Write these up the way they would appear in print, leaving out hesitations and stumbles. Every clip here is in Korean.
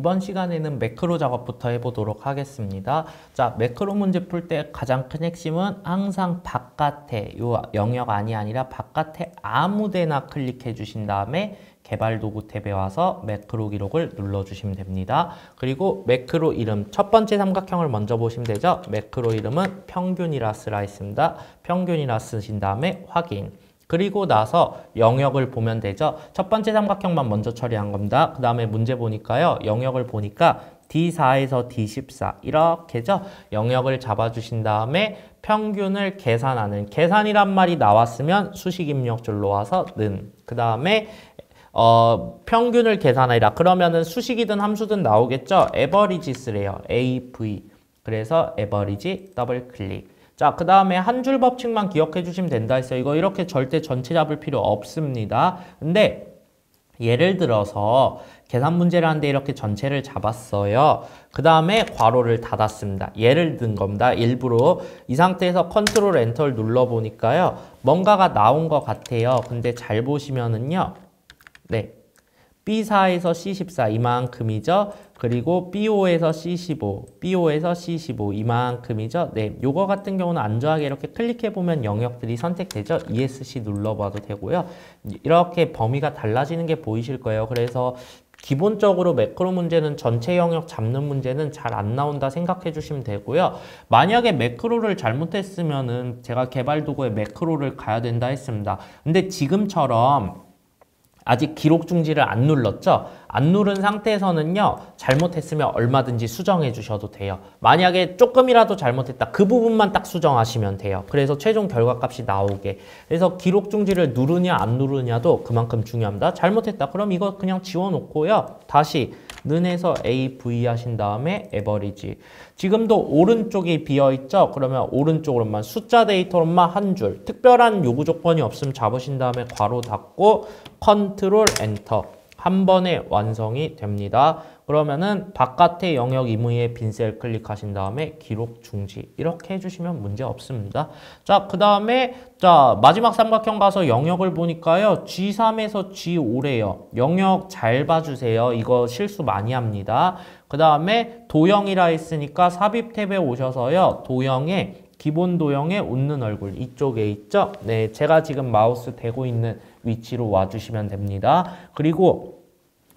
이번 시간에는 매크로 작업부터 해보도록 하겠습니다. 자, 매크로 문제 풀 때 가장 큰 핵심은 항상 바깥에, 요 영역 안이 아니라 바깥에 아무 데나 클릭해 주신 다음에 개발 도구 탭에 와서 매크로 기록을 눌러주시면 됩니다. 그리고 매크로 이름, 첫 번째 삼각형을 먼저 보시면 되죠. 매크로 이름은 평균이라 쓰라 했습니다. 평균이라 쓰신 다음에 확인. 그리고 나서 영역을 보면 되죠. 첫 번째 삼각형만 먼저 처리한 겁니다. 그 다음에 문제 보니까요. 영역을 보니까 D4에서 D14 이렇게죠. 영역을 잡아주신 다음에 평균을 계산하는, 계산이란 말이 나왔으면 수식 입력줄로 와서 는, 그 다음에 평균을 계산하라. 그러면은 수식이든 함수든 나오겠죠. 에버리지 쓰래요. AV. 그래서 에버리지 더블 클릭. 자, 그 다음에 한 줄 법칙만 기억해 주시면 된다 했어요. 이거 이렇게 절대 전체 잡을 필요 없습니다. 근데 예를 들어서 계산 문제를 하는데 이렇게 전체를 잡았어요. 그 다음에 괄호를 닫았습니다. 예를 든 겁니다. 일부러 이 상태에서 컨트롤 엔터를 눌러보니까요. 뭔가가 나온 것 같아요. 근데 잘 보시면은요. 네. B4에서 C14 이만큼이죠. 그리고 B5에서 C15, B5에서 C15 이만큼이죠. 네, 요거 같은 경우는 안전하게 이렇게 클릭해보면 영역들이 선택되죠. ESC 눌러봐도 되고요. 이렇게 범위가 달라지는 게 보이실 거예요. 그래서 기본적으로 매크로 문제는 전체 영역 잡는 문제는 잘 안 나온다 생각해 주시면 되고요. 만약에 매크로를 잘못했으면은 제가 개발 도구에 매크로를 가야 된다 했습니다. 근데 지금처럼 아직 기록 중지를 안 눌렀죠? 안 누른 상태에서는요, 잘못했으면 얼마든지 수정해 주셔도 돼요. 만약에 조금이라도 잘못했다, 그 부분만 딱 수정하시면 돼요. 그래서 최종 결과값이 나오게. 그래서 기록 중지를 누르냐 안 누르냐도 그만큼 중요합니다. 잘못했다, 그럼 이거 그냥 지워놓고요. 다시 는에서 AV 하신 다음에 에버리지. 지금도 오른쪽이 비어있죠? 그러면 오른쪽으로만 숫자 데이터로만 한 줄. 특별한 요구 조건이 없으면 잡으신 다음에 괄호 닫고 컨트롤 엔터. 한 번에 완성이 됩니다. 그러면은 바깥의 영역 임의의 빈 셀 클릭하신 다음에 기록 중지 이렇게 해주시면 문제 없습니다. 자, 그 다음에 자 마지막 삼각형 가서 영역을 보니까요. G3에서 G5래요. 영역 잘 봐주세요. 이거 실수 많이 합니다. 그 다음에 도형이라 했으니까 삽입 탭에 오셔서요. 도형에 기본 도형에 웃는 얼굴 이쪽에 있죠? 네, 제가 지금 마우스 대고 있는 위치로 와주시면 됩니다. 그리고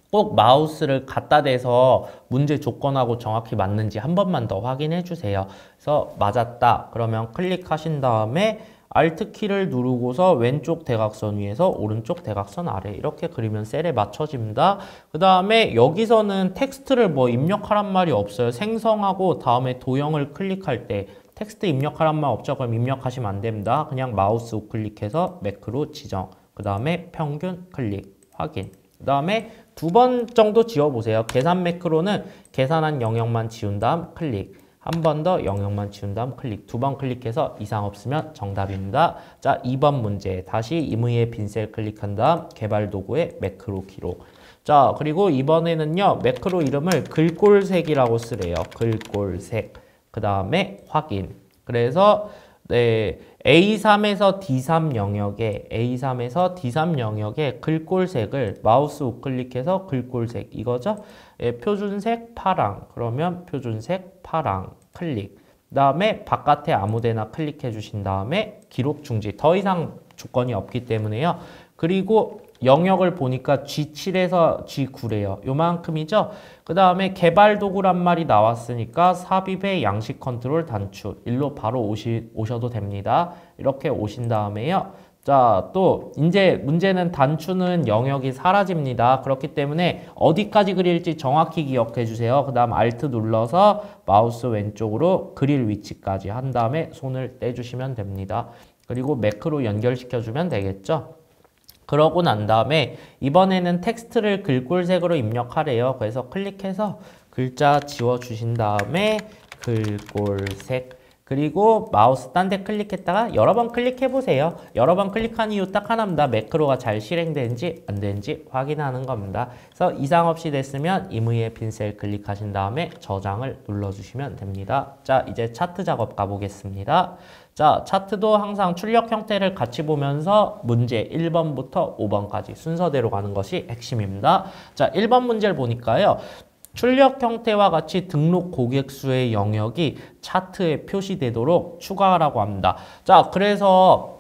꼭 마우스를 갖다 대서 문제 조건하고 정확히 맞는지 한 번만 더 확인해 주세요. 그래서 맞았다. 그러면 클릭하신 다음에 Alt 키를 누르고서 왼쪽 대각선 위에서 오른쪽 대각선 아래 이렇게 그리면 셀에 맞춰집니다. 그 다음에 여기서는 텍스트를 뭐 입력하란 말이 없어요. 생성하고 다음에 도형을 클릭할 때 텍스트 입력하란 말 없죠? 그럼 입력하시면 안 됩니다. 그냥 마우스 우클릭해서 매크로 지정. 그 다음에 평균 클릭, 확인. 그 다음에 두 번 정도 지워보세요. 계산 매크로는 계산한 영역만 지운 다음 클릭. 한 번 더 영역만 지운 다음 클릭. 두 번 클릭해서 이상 없으면 정답입니다. 자, 2번 문제. 다시 임의의 빈셀 클릭한 다음 개발 도구의 매크로 기록. 자, 그리고 이번에는요. 매크로 이름을 글꼴색이라고 쓰래요. 글꼴색. 그 다음에 확인. 그래서 네, A3에서 D3 영역에 A3에서 D3 영역에 글꼴색을 마우스 우클릭해서 글꼴색 이거죠? 예, 표준색 파랑. 그러면 표준색 파랑 클릭. 그다음에 바깥에 아무데나 클릭해 주신 다음에 기록 중지. 더 이상 조건이 없기 때문에요. 그리고 영역을 보니까 G7에서 G9래요. 요만큼이죠? 그 다음에 개발 도구란 말이 나왔으니까 삽입의 양식 컨트롤 단축. 일로 바로 오셔도 됩니다. 이렇게 오신 다음에요. 자, 또 이제 문제는 단추는 영역이 사라집니다. 그렇기 때문에 어디까지 그릴지 정확히 기억해 주세요. 그 다음 Alt 눌러서 마우스 왼쪽으로 그릴 위치까지 한 다음에 손을 떼주시면 됩니다. 그리고 매크로 연결시켜주면 되겠죠? 그러고 난 다음에 이번에는 텍스트를 글꼴색으로 입력하래요. 그래서 클릭해서 글자 지워주신 다음에 글꼴색 그리고 마우스 딴 데 클릭했다가 여러 번 클릭해보세요. 여러 번 클릭한 이유 딱 하나입니다. 매크로가 잘 실행되는지 안 되는지 확인하는 겁니다. 그래서 이상 없이 됐으면 임의의 빈셀 클릭하신 다음에 저장을 눌러주시면 됩니다. 자, 이제 차트 작업 가보겠습니다. 자, 차트도 항상 출력 형태를 같이 보면서 문제 1번부터 5번까지 순서대로 가는 것이 핵심입니다. 자, 1번 문제를 보니까요. 출력 형태와 같이 등록 고객 수의 영역이 차트에 표시되도록 추가하라고 합니다. 자, 그래서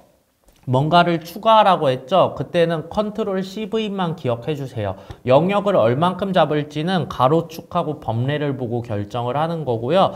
뭔가를 추가하라고 했죠. 그때는 컨트롤 CV만 기억해 주세요. 영역을 얼만큼 잡을지는 가로축하고 범례를 보고 결정을 하는 거고요.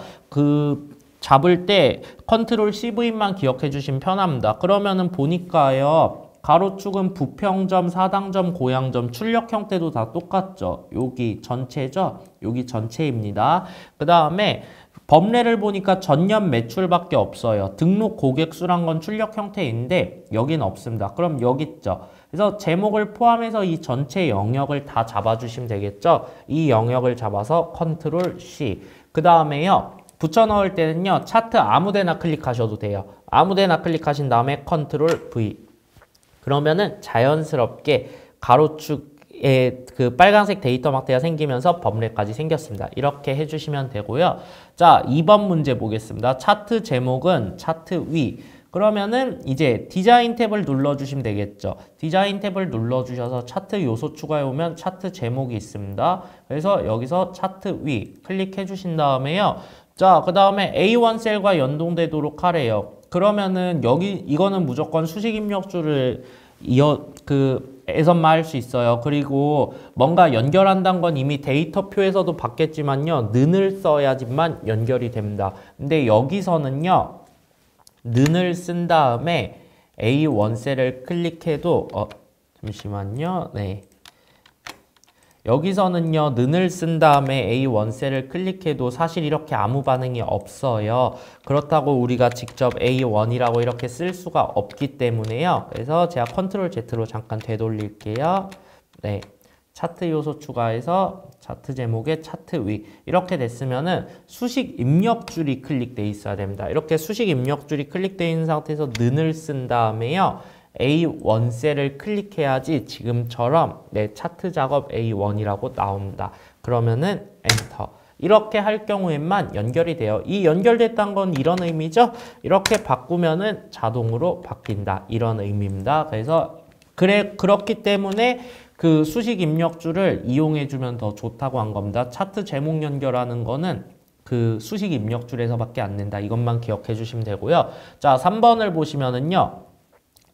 잡을 때 컨트롤 CV만 기억해 주시면 편합니다. 그러면은 보니까요. 가로축은 부평점, 사당점, 고향점, 출력 형태도 다 똑같죠. 여기 전체죠. 여기 전체입니다. 그 다음에 범례를 보니까 전년 매출밖에 없어요. 등록 고객 수란 건 출력 형태인데 여긴 없습니다. 그럼 여기 있죠. 그래서 제목을 포함해서 이 전체 영역을 다 잡아주시면 되겠죠. 이 영역을 잡아서 컨트롤 C. 그 다음에요. 붙여 넣을 때는요. 차트 아무데나 클릭하셔도 돼요. 아무데나 클릭하신 다음에 컨트롤 V. 그러면은 자연스럽게 가로축에 그 빨간색 데이터 막대가 생기면서 범례까지 생겼습니다. 이렇게 해주시면 되고요. 자, 2번 문제 보겠습니다. 차트 제목은 차트 위. 그러면은 이제 디자인 탭을 눌러주시면 되겠죠. 디자인 탭을 눌러주셔서 차트 요소 추가해 오면 차트 제목이 있습니다. 그래서 여기서 차트 위 클릭해 주신 다음에요. 자, 그 다음에 A1 셀과 연동되도록 하래요. 그러면은 이거는 무조건 수식 입력줄을 에서만 할 수 있어요. 그리고 뭔가 연결한다는 건 이미 데이터표에서도 봤겠지만요. 는을 써야지만 연결이 됩니다. 근데 여기서는요. 는을 쓴 다음에 A1 셀을 클릭해도 잠시만요. 네. 여기서는요, 는을 쓴 다음에 A1 셀을 클릭해도 사실 이렇게 아무 반응이 없어요. 그렇다고 우리가 직접 A1이라고 이렇게 쓸 수가 없기 때문에요. 그래서 제가 컨트롤 Z로 잠깐 되돌릴게요. 네. 차트 요소 추가해서 차트 제목에 차트 위. 이렇게 됐으면은 수식 입력줄이 클릭되어 있어야 됩니다. 이렇게 수식 입력줄이 클릭되어 있는 상태에서 는을 쓴 다음에요. A1 셀을 클릭해야지 지금처럼 내 차트 작업 A1이라고 나옵니다. 그러면은 엔터. 이렇게 할 경우에만 연결이 돼요. 이 연결됐다는 건 이런 의미죠. 이렇게 바꾸면은 자동으로 바뀐다. 이런 의미입니다. 그래서 그렇기 때문에 그 수식 입력줄을 이용해 주면 더 좋다고 한 겁니다. 차트 제목 연결하는 거는 그 수식 입력줄에서밖에 안 된다. 이것만 기억해 주시면 되고요. 자, 3번을 보시면은요.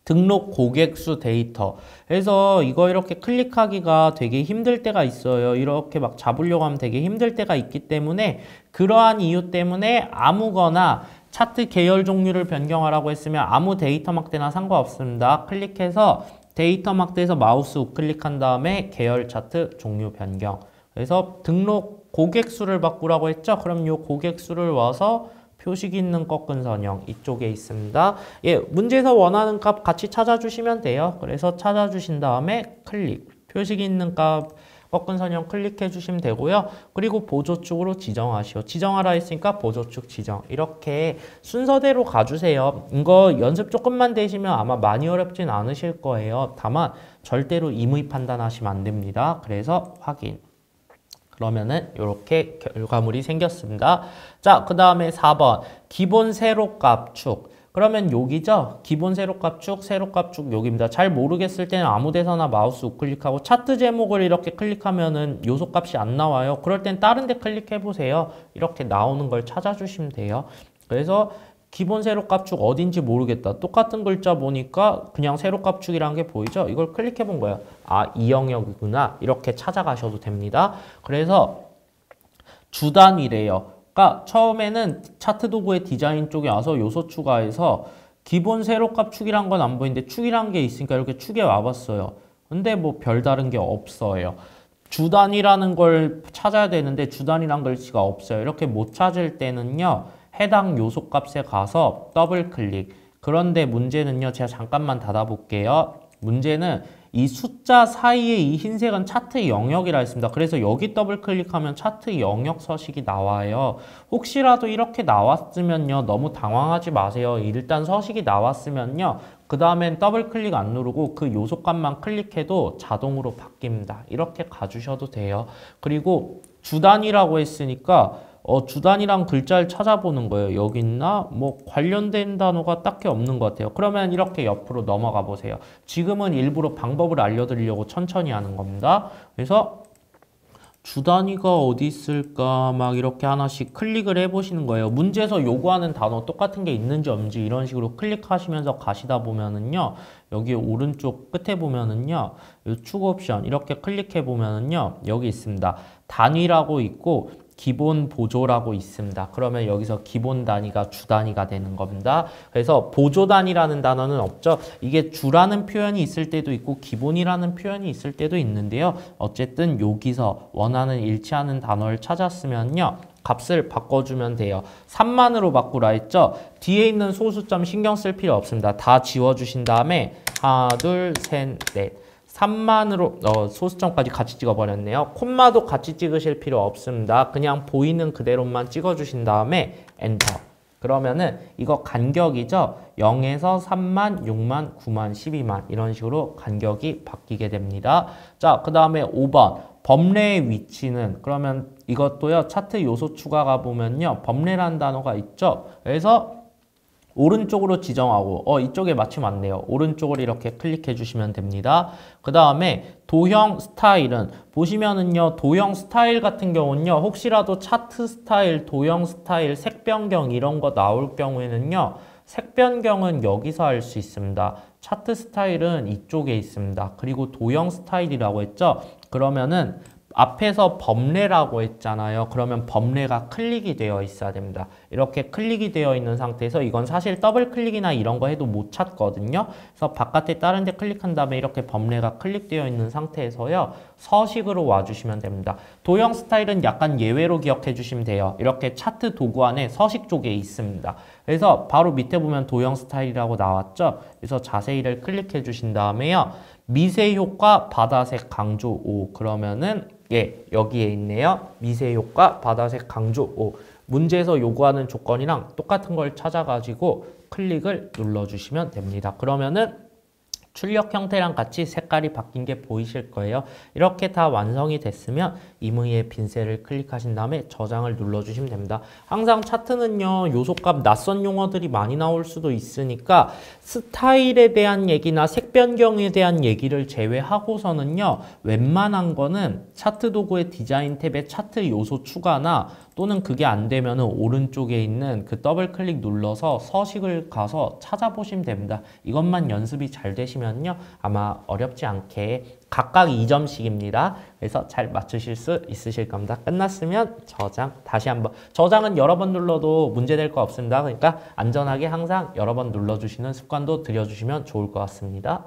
등록 고객수 데이터. 그래서 이거 이렇게 클릭하기가 되게 힘들 때가 있어요. 이렇게 막 잡으려고 하면 되게 힘들 때가 있기 때문에 그러한 이유 때문에 아무거나 차트 계열 종류를 변경하라고 했으면 아무 데이터 막대나 상관없습니다. 클릭해서 데이터 막대에서 마우스 우클릭한 다음에 계열 차트 종류 변경. 그래서 등록 고객수를 바꾸라고 했죠. 그럼 이 고객수를 와서 표식 있는 꺾은 선형 이쪽에 있습니다. 예, 문제에서 원하는 값 같이 찾아주시면 돼요. 그래서 찾아주신 다음에 클릭, 표식 있는 값 꺾은 선형 클릭해 주시면 되고요. 그리고 보조축으로 지정하시오. 지정하라 했으니까 보조축 지정. 이렇게 순서대로 가주세요. 이거 연습 조금만 되시면 아마 많이 어렵진 않으실 거예요. 다만 절대로 임의 판단하시면 안 됩니다. 그래서 확인. 그러면은 이렇게 결과물이 생겼습니다. 자, 그 다음에 4번 기본 세로값 축. 그러면 여기죠. 기본 세로값 축, 세로값 축 여기입니다. 잘 모르겠을 때는 아무 데서나 마우스 우클릭하고 차트 제목을 이렇게 클릭하면은 요소값이 안 나와요. 그럴 땐 다른 데 클릭해 보세요. 이렇게 나오는 걸 찾아주시면 돼요. 그래서 기본 세로값축 어딘지 모르겠다. 똑같은 글자 보니까 그냥 세로값축이라는 게 보이죠? 이걸 클릭해 본 거예요. 아, 이 영역이구나. 이렇게 찾아가셔도 됩니다. 그래서 주단위래요. 그러니까 처음에는 차트 도구의 디자인 쪽에 와서 요소 추가해서 기본 세로값축이란 건 안 보이는데 축이란 게 있으니까 이렇게 축에 와봤어요. 근데 뭐 별다른 게 없어요. 주단위라는 걸 찾아야 되는데 주단위란 글씨가 없어요. 이렇게 못 찾을 때는요. 해당 요소 값에 가서 더블 클릭. 그런데 문제는요. 제가 잠깐만 닫아볼게요. 문제는 이 숫자 사이에 이 흰색은 차트 영역이라 했습니다. 그래서 여기 더블 클릭하면 차트 영역 서식이 나와요. 혹시라도 이렇게 나왔으면요. 너무 당황하지 마세요. 일단 서식이 나왔으면요. 그 다음엔 더블 클릭 안 누르고 그 요소 값만 클릭해도 자동으로 바뀝니다. 이렇게 가주셔도 돼요. 그리고 주단위라고 했으니까 주단위랑 글자를 찾아보는 거예요. 여기 있나? 뭐 관련된 단어가 딱히 없는 것 같아요. 그러면 이렇게 옆으로 넘어가 보세요. 지금은 일부러 방법을 알려드리려고 천천히 하는 겁니다. 그래서 주 단위가 어디 있을까 막 이렇게 하나씩 클릭을 해보시는 거예요. 문제에서 요구하는 단어 똑같은 게 있는지 없는지 이런 식으로 클릭하시면서 가시다 보면은요. 여기 오른쪽 끝에 보면은요. 이 축 옵션 이렇게 클릭해 보면은요. 여기 있습니다. 단위라고 있고 기본 보조라고 있습니다. 그러면 여기서 기본 단위가 주 단위가 되는 겁니다. 그래서 보조 단위라는 단어는 없죠. 이게 주라는 표현이 있을 때도 있고 기본이라는 표현이 있을 때도 있는데요. 어쨌든 여기서 원하는 일치하는 단어를 찾았으면요. 값을 바꿔주면 돼요. 3만으로 바꾸라 했죠. 뒤에 있는 소수점 신경 쓸 필요 없습니다. 다 지워주신 다음에 하나, 둘, 셋, 넷. 3만으로 소수점까지 같이 찍어버렸네요. 콤마도 같이 찍으실 필요 없습니다. 그냥 보이는 그대로만 찍어주신 다음에 엔터. 그러면은 이거 간격이죠. 0에서 3만, 6만, 9만, 12만 이런 식으로 간격이 바뀌게 됩니다. 자, 그 다음에 5번. 범례의 위치는 그러면 이것도요. 차트 요소 추가가 보면요. 범례라는 단어가 있죠. 그래서 오른쪽으로 지정하고 이쪽에 마침 왔네요. 오른쪽을 이렇게 클릭해 주시면 됩니다. 그 다음에 도형 스타일은 보시면은요. 도형 스타일 같은 경우는요. 혹시라도 차트 스타일, 도형 스타일, 색 변경 이런 거 나올 경우에는요. 색 변경은 여기서 할 수 있습니다. 차트 스타일은 이쪽에 있습니다. 그리고 도형 스타일이라고 했죠. 그러면은 앞에서 범례라고 했잖아요. 그러면 범례가 클릭이 되어 있어야 됩니다. 이렇게 클릭이 되어 있는 상태에서 이건 사실 더블 클릭이나 이런 거 해도 못 찾거든요. 그래서 바깥에 다른 데 클릭한 다음에 이렇게 범례가 클릭되어 있는 상태에서요. 서식으로 와주시면 됩니다. 도형 스타일은 약간 예외로 기억해 주시면 돼요. 이렇게 차트 도구 안에 서식 쪽에 있습니다. 그래서 바로 밑에 보면 도형 스타일이라고 나왔죠. 그래서 자세히를 클릭해 주신 다음에요. 미세 효과 바다색 강조 5 그러면은 여기에 있네요. 미세 효과 바다색 강조 5 문제에서 요구하는 조건이랑 똑같은 걸 찾아가지고 클릭을 눌러주시면 됩니다. 그러면은 출력 형태랑 같이 색깔이 바뀐 게 보이실 거예요. 이렇게 다 완성이 됐으면 임의의 빈셀을 클릭하신 다음에 저장을 눌러주시면 됩니다. 항상 차트는요. 요소값 낯선 용어들이 많이 나올 수도 있으니까 스타일에 대한 얘기나 색 변경에 대한 얘기를 제외하고서는요. 웬만한 거는 차트 도구의 디자인 탭에 차트 요소 추가나 또는 그게 안 되면은 오른쪽에 있는 그 더블 클릭 눌러서 서식을 가서 찾아보시면 됩니다. 이것만 연습이 잘 되시면요. 아마 어렵지 않게 각각 2점씩입니다. 그래서 잘 맞추실 수 있으실 겁니다. 끝났으면 저장 다시 한번. 저장은 여러 번 눌러도 문제될 거 없습니다. 그러니까 안전하게 항상 여러 번 눌러주시는 습관도 들여주시면 좋을 것 같습니다.